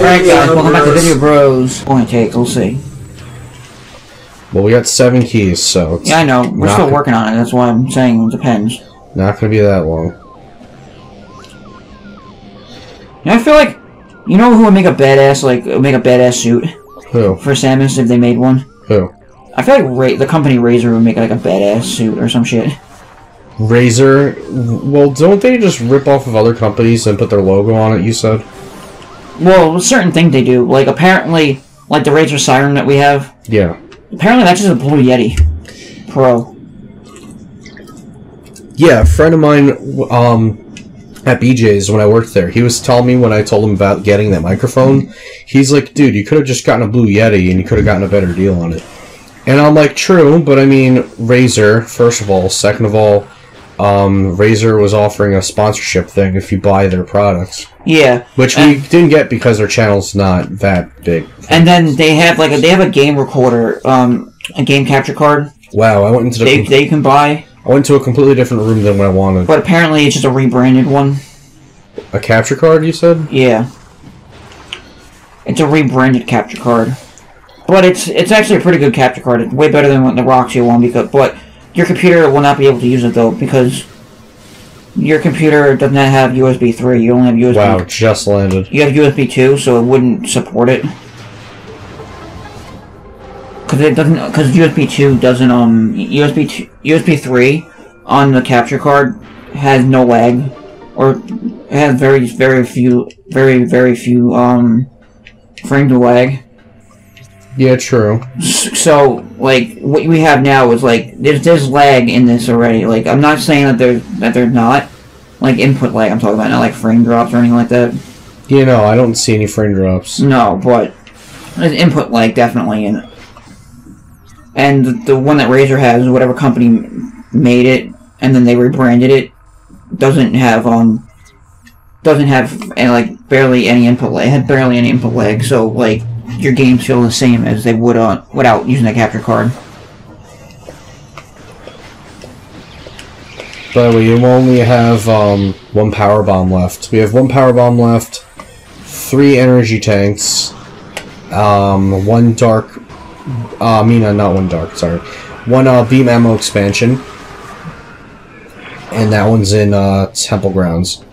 Alright guys, welcome back to Vidya Bros. Only take, we'll see. Well, we got 7 keys, so... Yeah, I know. We're still working on it. That's why I'm saying it depends. Not gonna be that long. I feel like... You know who would make a badass, suit? Who? For Samus if they made one? Who? I feel like the company Razer would make like a badass suit or some shit. Razer? Well, don't they just rip off of other companies and put their logo on it, you said? Well, certain things they do. Like, apparently, like the Razer Siren that we have. Yeah. Apparently that's just a Blue Yeti Pro. Yeah, a friend of mine, at BJ's when I worked there, he was telling me when I told him about getting that microphone, he's like, dude, you could have just gotten a Blue Yeti and you could have gotten a better deal on it. And I'm like, true, but I mean, Razer, first of all. Second of all, Razer was offering a sponsorship thing if you buy their products. Yeah. Which we didn't get because their channel's not that big. And then they have like a game recorder, a game capture card. Wow, I went into they can buy. I went to a completely different room than what I wanted. But apparently it's just a rebranded one. A capture card, you said? Yeah. It's a rebranded capture card. But it's actually a pretty good capture card. It's way better than the Roxy one, but your computer will not be able to use it though, because your computer does not have USB 3. You only have USB. Wow, just landed. You have USB 2, so it wouldn't support it. Because USB 2 doesn't USB 3 on the capture card has no lag, or has very few frames of lag. Yeah, true. So, like, what we have now is, like, there's lag in this already. Like, I'm not saying that they're not, like, input lag I'm talking about, not, like, frame drops or anything like that. Yeah, no, I don't see any frame drops. No, but there's input lag definitely in it. And the one that Razer has, whatever company made it, and then they rebranded it, doesn't have, like, barely any input lag. It had barely any input lag, so, like, your games feel the same as they would without using a capture card. By the way, you only have one power bomb left. We have one power bomb left, 3 energy tanks, one dark, not one dark, sorry, one beam ammo expansion, and that one's in Temple Grounds.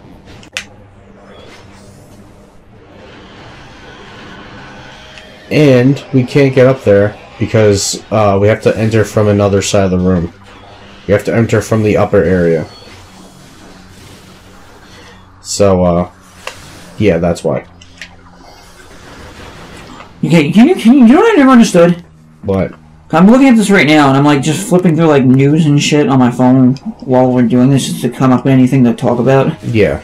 And we can't get up there because we have to enter from another side of the room. We have to enter from the upper area. So, yeah, that's why. Okay, you know what I never understood? What? I'm looking at this right now, and I'm like just flipping through like news and shit on my phone while we're doing this, just to come up with anything to talk about. Yeah.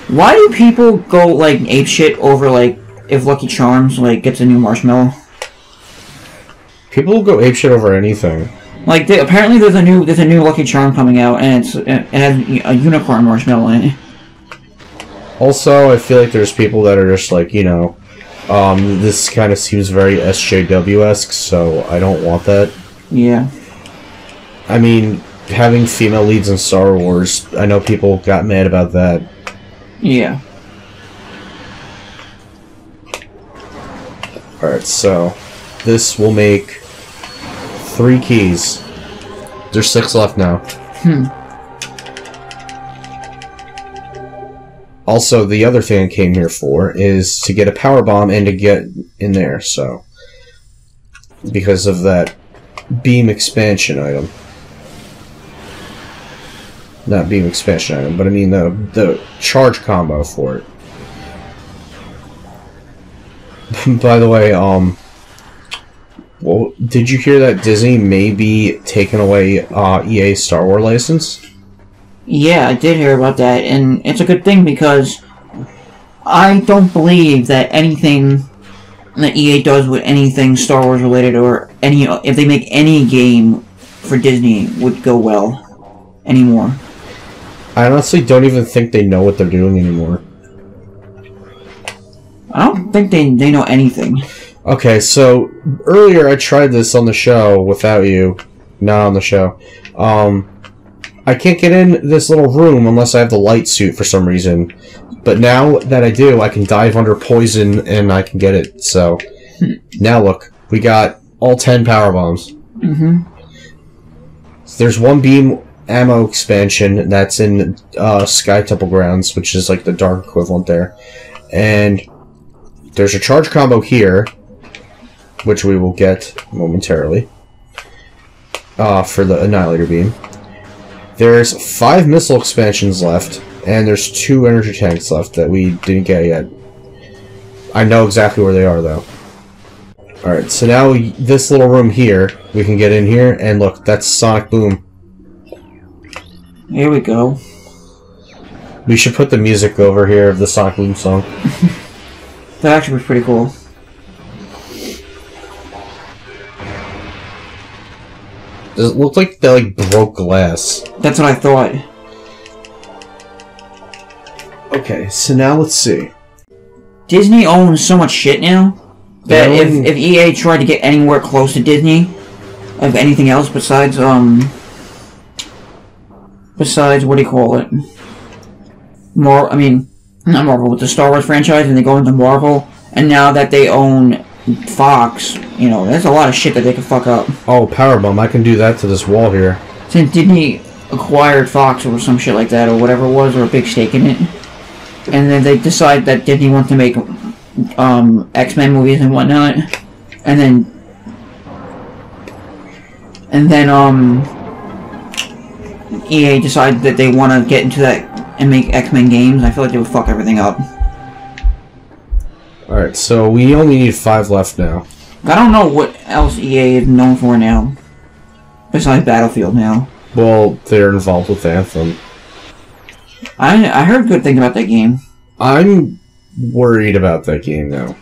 Why do people go like apeshit over like if Lucky Charms like gets a new marshmallow? People will go apeshit over anything. Like apparently there's a new Lucky Charm coming out, and it has a unicorn marshmallow in it. Also, I feel like there's people that are just like, you know, this kind of seems very SJW-esque, so I don't want that. Yeah. I mean, having female leads in Star Wars, I know people got mad about that. Yeah. Alright, so this will make 3 keys. There's 6 left now. Also, the other thing I came here for is to get a power bomb and to get in there, so because of that beam expansion item. Not beam expansion item, but I mean the charge combo for it. By the way, well, did you hear that Disney may be taking away EA's Star Wars license? Yeah, I did hear about that, and it's a good thing because I don't believe that anything that EA does with anything Star Wars related or if they make any game for Disney would go well anymore. I honestly don't even think they know what they're doing anymore. I don't think they know anything. Okay, so earlier I tried this on the show without you, not on the show. I can't get in this little room unless I have the light suit for some reason. But now that I do, I can dive under poison and I can get it. So now look, we got all 10 power bombs. Mm-hmm. There's one beam ammo expansion that's in Sky Temple Grounds, which is like the dark equivalent there. And there's a charge combo here, which we will get momentarily for the Annihilator Beam. There's 5 missile expansions left, and there's 2 energy tanks left that we didn't get yet. I know exactly where they are, though. Alright, so now this little room here, we can get in here, and look, that's Sonic Boom. Here we go. We should put the music over here of the Sonic Boom song. That actually was pretty cool. Does it look like they like broke glass? That's what I thought. Okay, so now let's see. Disney owns so much shit now that if EA tried to get anywhere close to Disney of anything else besides what do you call it? I mean, not Marvel, with the Star Wars franchise, and they go into Marvel, and now that they own Fox, you know, there's a lot of shit that they could fuck up. Oh, Powerbomb, I can do that to this wall here. Since Disney acquired Fox or some shit like that, or whatever it was, or a big stake in it, and then they decide that Disney wants to make X-Men movies and whatnot, and then EA decided that they want to get into that and make X-Men games. I feel like they would fuck everything up. Alright, so we only need 5 left now. I don't know what else EA is known for now, besides Battlefield now. Well, they're involved with Anthem. I heard good things about that game. I'm worried about that game now.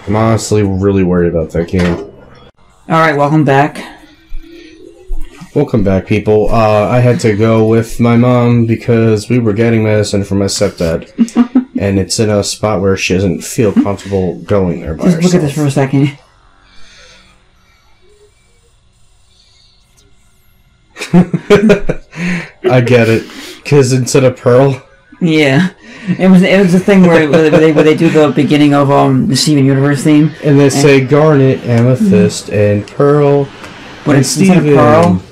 I'm honestly really worried about that game. Alright, welcome back. Welcome back, people. I had to go with my mom because we were getting medicine for my stepdad. And it's in a spot where she doesn't feel comfortable going there by herself. Just look at this for a second. I get it. Because instead of Pearl... Yeah. It was a thing where they do the beginning of the Steven Universe theme. And they say Garnet, Amethyst, and Pearl. But it's instead of Pearl,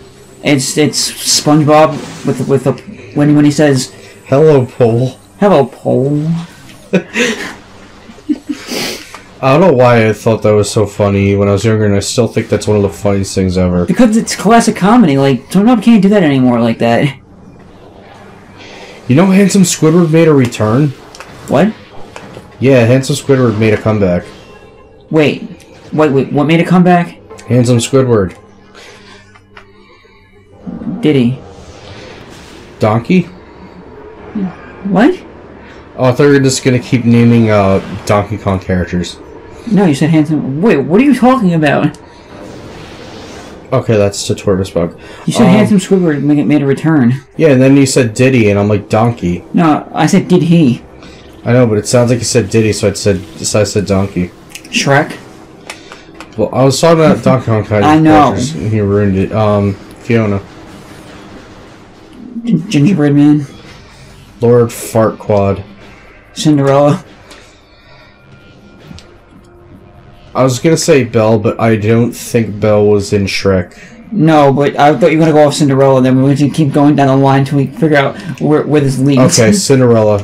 it's SpongeBob with the when he says Hello, Pole. Hello, Pole. I don't know why I thought that was so funny when I was younger, and I still think that's one of the funniest things ever. Because it's classic comedy. Like, SpongeBob can't do that anymore like that. You know Handsome Squidward made a return? What? Yeah, Handsome Squidward made a comeback. Wait, what made a comeback? Handsome Squidward. Did he? Donkey? What? Oh, I thought you were just gonna keep naming Donkey Kong characters. No, you said Handsome... Wait, what are you talking about? Okay, that's the Tortoise Bug. You said Handsome Squidward made a return. Yeah, and then you said Diddy, and I'm like, Donkey. No, I said did he. I know, but it sounds like you said Diddy, so I said Donkey. Shrek? Well, I was talking about Donkey Kong characters, and he ruined it. Fiona. Gingerbread Man. Lord Fartquad. Cinderella. I was gonna say Belle, but I don't think Belle was in Shrek. No, but I thought you were gonna go off Cinderella, then we were going to keep going down the line until we figure out where this leads. Okay, Cinderella.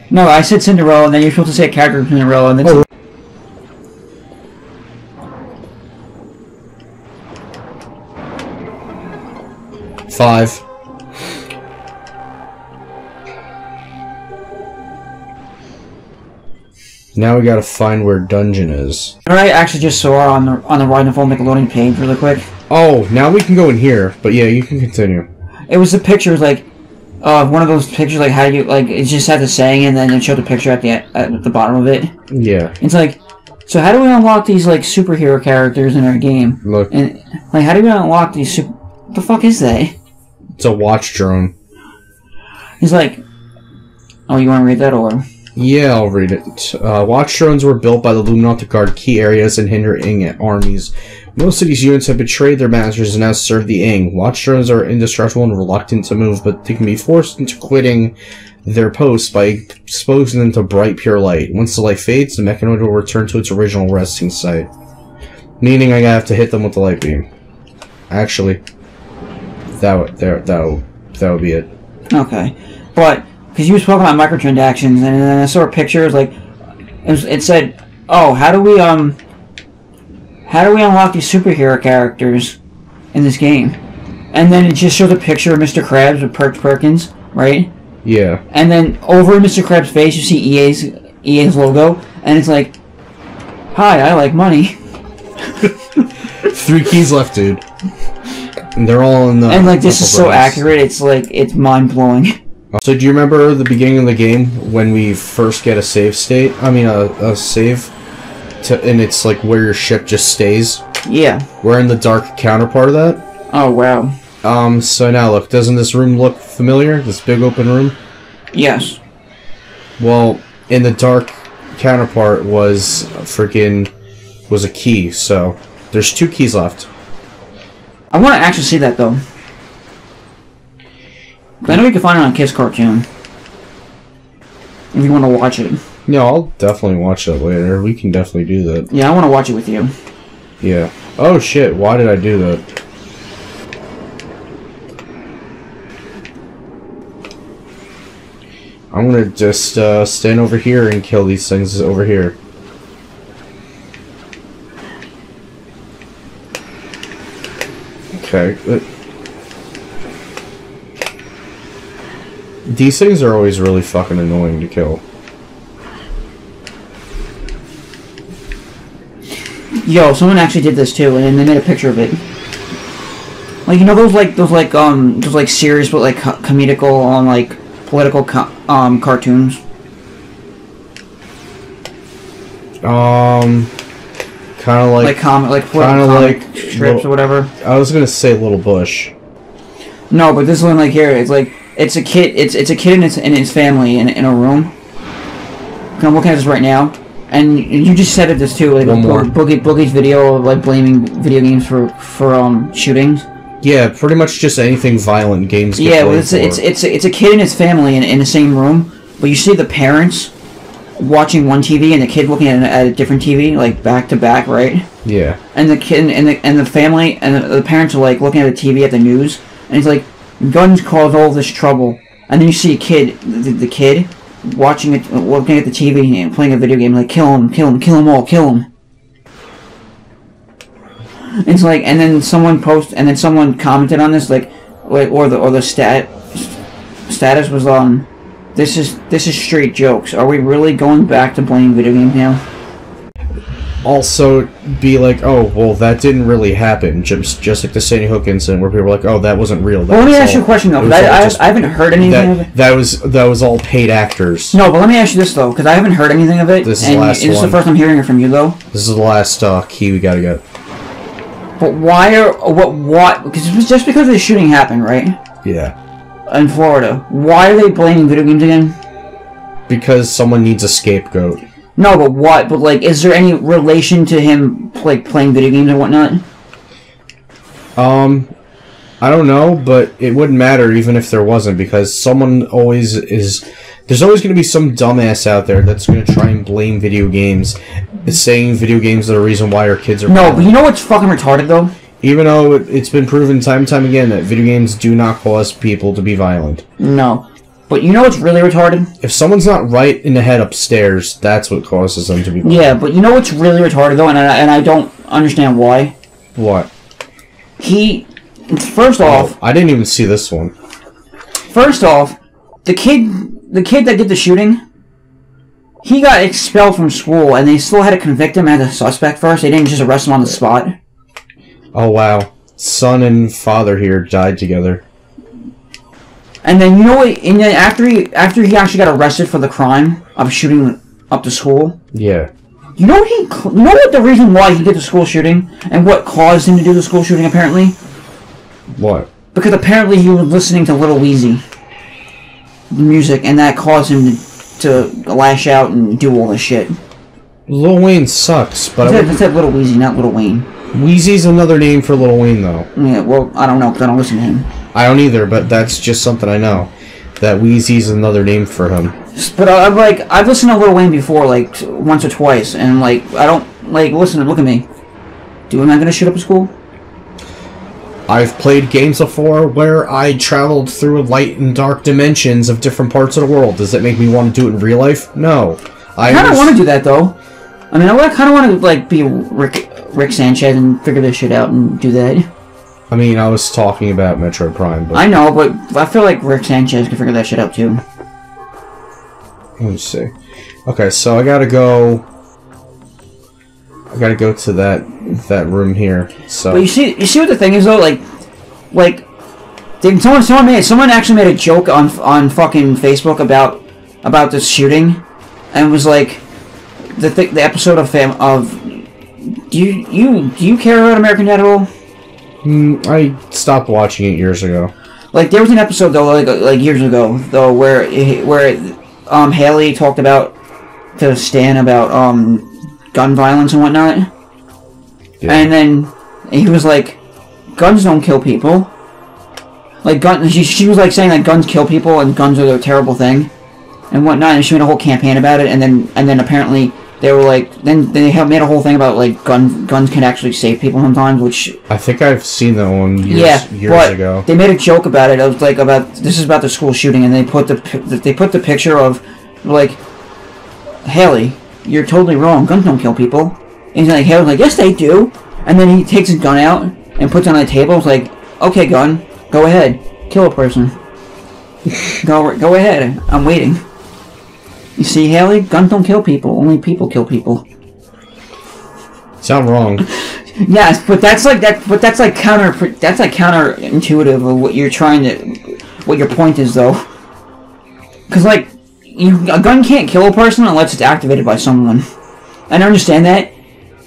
No, I said Cinderella, and then you're supposed to say a character from Cinderella, and then... Oh. 5. Now we gotta find where Dungeon is. I actually just saw on the Ride and Fall Nickelodeon page really quick. Oh, now we can go in here. But yeah, you can continue. It was the pictures, like, one of those pictures, like, how you, like, it just had the saying, and then it showed the picture at the bottom of it. Yeah. It's like, so how do we unlock these, like, superhero characters in our game? Look. And, like, how do we unlock these what the fuck is that? It's a watch drone. He's like, oh, you want to read that, or...? Yeah, I'll read it. Watch drones were built by the Illuminati to guard key areas and hindering armies. Most of these units have betrayed their masters and now serve the Ing. Watch drones are indestructible and reluctant to move, but they can be forced into quitting their posts by exposing them to bright, pure light. Once the light fades, the mechanoid will return to its original resting site. Meaning I have to hit them with the light beam. Actually, that would be it. Okay. But, because you were talking about microtransactions, and then I saw a picture, it said, oh, how do we unlock these superhero characters in this game? And then it just shows a picture of Mr. Krabs with Perkins, right? Yeah. And then over Mr. Krabs' face, you see EA's logo, and it's like, hi, I like money. 3 keys left, dude. And they're all in the... And, like, this is so accurate, it's mind-blowing. So do you remember the beginning of the game when we first get a save state? I mean, a save... and it's, like, where your ship just stays? Yeah. We're in the dark counterpart of that? Oh, wow. So now look, doesn't this room look familiar? This big open room? Yes. Well, in the dark counterpart was a key, so there's 2 keys left. I want to actually see that, though. I know you can find it on Kiss Cartoon. If you want to watch it. No, I'll definitely watch that later. We can definitely do that. Yeah, I want to watch it with you. Yeah. Oh shit, why did I do that? I'm gonna just stand over here and kill these things over here. Okay. These things are always really fucking annoying to kill. Yo, someone actually did this too, and then they made a picture of it. Like, you know those serious but like comedical on like political cartoons. Kind of like political comic strips or whatever. I was gonna say Little Bush. No, but this one like here, it's a kid. It's a kid and his family in a room. I'm looking at this right now. And you just said it this too, like Boogie's video of like blaming video games for shootings. Yeah, pretty much just anything violent games get yeah, well, blamed for. it's a kid and his family in the same room, but you see the parents watching one TV and the kid looking at a different TV, like back to back, right? Yeah. And the kid and the family and the parents are like looking at the TV at the news, and he's like, guns cause all this trouble, and then you see a kid, the kid. Watching it, looking at the TV and playing a video game, like kill him all, kill him. It's like, and then someone commented on this, like, or the status was this is straight jokes. Are we really going back to playing video games now? Also, be like, oh, well, that didn't really happen. Just like the Sandy Hook incident, where people were like, oh, that wasn't real. Well, let me ask you a question though. I haven't heard anything of it. That was all paid actors. No, but let me ask you this though, because I haven't heard anything of it. This is the last one. This is the first I'm hearing it from you though. This is the last key we gotta get. But what? Because it was just because the shooting happened, right? Yeah. In Florida. Why are they blaming video games again? Because someone needs a scapegoat. No, but what? But, like, is there any relation to him, like, playing video games or whatnot? I don't know, but it wouldn't matter even if there wasn't, because someone always is... There's always going to be some dumbass out there that's going to try and blame video games, saying video games are the reason why our kids are... No, but you know what's fucking retarded, though? Even though it's been proven time and time again that video games do not cause people to be violent. No. But you know what's really retarded? If someone's not right in the head upstairs, that's what causes them to be violent. Yeah, but you know what's really retarded, though, and I don't understand why? What? First off... I didn't even see this one. First off, the kid that did the shooting, he got expelled from school, and they still had to convict him as a suspect first. They didn't just arrest him on the spot. Oh, wow. Son and father here died together. And then, you know what, and then after he actually got arrested for the crime of shooting up the school... Yeah. You know what the reason why he did the school shooting? And what caused him to do the school shooting, apparently? What? Because apparently he was listening to Lil Weezy music, and that caused him to lash out and do all this shit. Lil Wayne sucks, but... I said Lil Weezy, not Lil Wayne. Wheezy's another name for Lil Wayne, though. Yeah, well, I don't know, because I don't listen to him. I don't either, but that's just something I know. That Wheezy's another name for him. But I've listened to Lil Wayne before, like, once or twice, and, like, I don't, like, listen, look at me. Am I gonna shoot up a school? I've played games before where I traveled through light and dark dimensions of different parts of the world. Does that make me want to do it in real life? No. I kind of want to do that, though. I mean, I kind of want to, like, be Rick Sanchez and figure this shit out and do that. I mean, I was talking about Metroid Prime, but... I know, but I feel like Rick Sanchez can figure that shit out, too. Let me see. Okay, so I gotta go to that room here, so... But you see what the thing is, though? Someone actually made a joke on fucking Facebook about this shooting, and it was like, the episode of do you care about American Dad at all? I stopped watching it years ago. Like, there was an episode, though, like years ago, though, where Haley talked to Stan about gun violence and whatnot. Yeah. And then he was like, guns don't kill people. Like, she was like saying that guns kill people and guns are a terrible thing and whatnot, and she made a whole campaign about it, and then apparently they were like, then they made a whole thing about, like, guns can actually save people sometimes, which... I think I've seen that one years ago. They made a joke about it. It was like, this is about the school shooting, and they put the picture of, like, Haley, you're totally wrong. Guns don't kill people. And he's like, Haley's like, yes, they do. And then he takes his gun out and puts it on the table. It's like, okay, gun, go ahead, kill a person. go ahead. I'm waiting. You see, Haley, guns don't kill people. Only people kill people. Sound wrong. Yes, but that's counterintuitive of what you're trying to, what your point is, though. Because, like, a gun can't kill a person unless it's activated by someone. I understand that,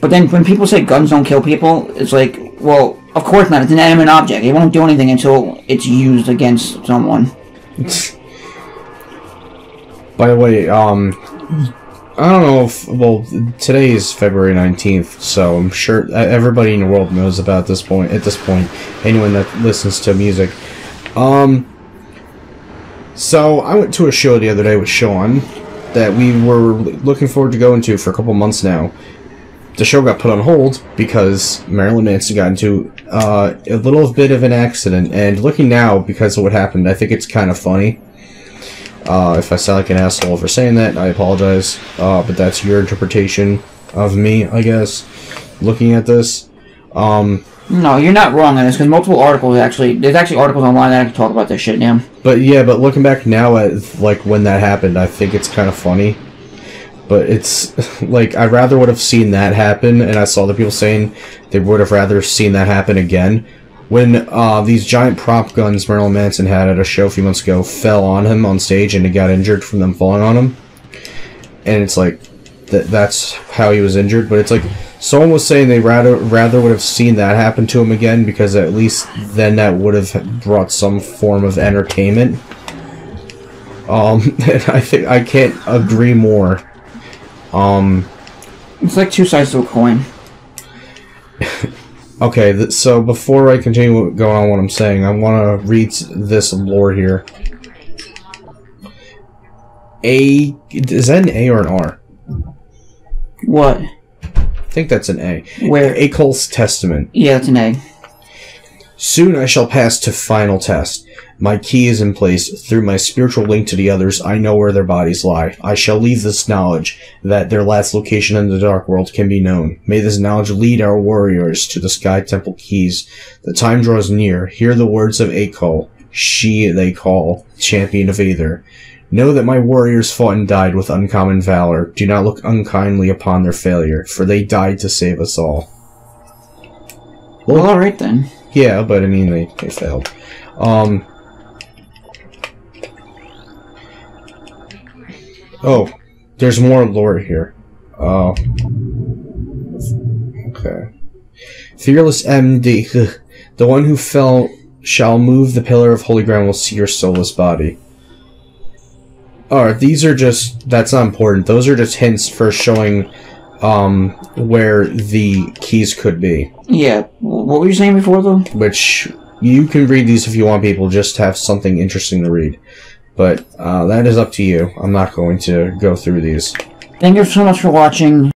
but then when people say guns don't kill people, it's like, well, of course not. It's an inanimate object. It won't do anything until it's used against someone. By the way, I don't know if... Well, today is February 19th, so I'm sure everybody in the world knows about this point. At this point, anyone that listens to music. So, I went to a show the other day with Sean that we were looking forward to going to for a couple months now. The show got put on hold because Marilyn Manson got into a little bit of an accident, and looking now, because of what happened, I think it's kind of funny. If I sound like an asshole for saying that, I apologize. But that's your interpretation of me, I guess, looking at this. No, you're not wrong on this, because multiple articles there's actually articles online that can talk about this shit now. But yeah, but looking back now at, like, when that happened, I think it's kind of funny. But it's, like, I rather would have seen that happen, and I saw the people saying they would have rather seen that happen again. When these giant prop guns Marilyn Manson had at a show a few months ago fell on him on stage and he got injured from them falling on him. And it's like, that's how he was injured. But it's like, someone was saying they rather would have seen that happen to him again, because at least then that would have brought some form of entertainment. And I think I can't agree more. It's like two sides to a coin. Okay, so before I continue going on what I'm saying, I want to read this lore here. Is that an A or an R? What? I think that's an A. Where? Akol's Testament. Yeah, it's an A. Soon I shall pass to final test. My key is in place. Through my spiritual link to the others, I know where their bodies lie. I shall leave this knowledge, that their last location in the Dark World can be known. May this knowledge lead our warriors to the Sky Temple Keys. The time draws near. Hear the words of Akol. She they call, champion of Aether. Know that my warriors fought and died with uncommon valor. Do not look unkindly upon their failure, for they died to save us all. Well, alright then. Yeah, but I mean, they failed. Oh, there's more lore here. Oh. Okay. Fearless MD. The one who fell shall move the pillar of holy ground will see your soulless body. Alright, these are just... That's not important. Those are just hints for showing where the keys could be. Yeah. What were you saying before, though? Which, you can read these if you want people just to have something interesting to read. But that is up to you. I'm not going to go through these. Thank you so much for watching.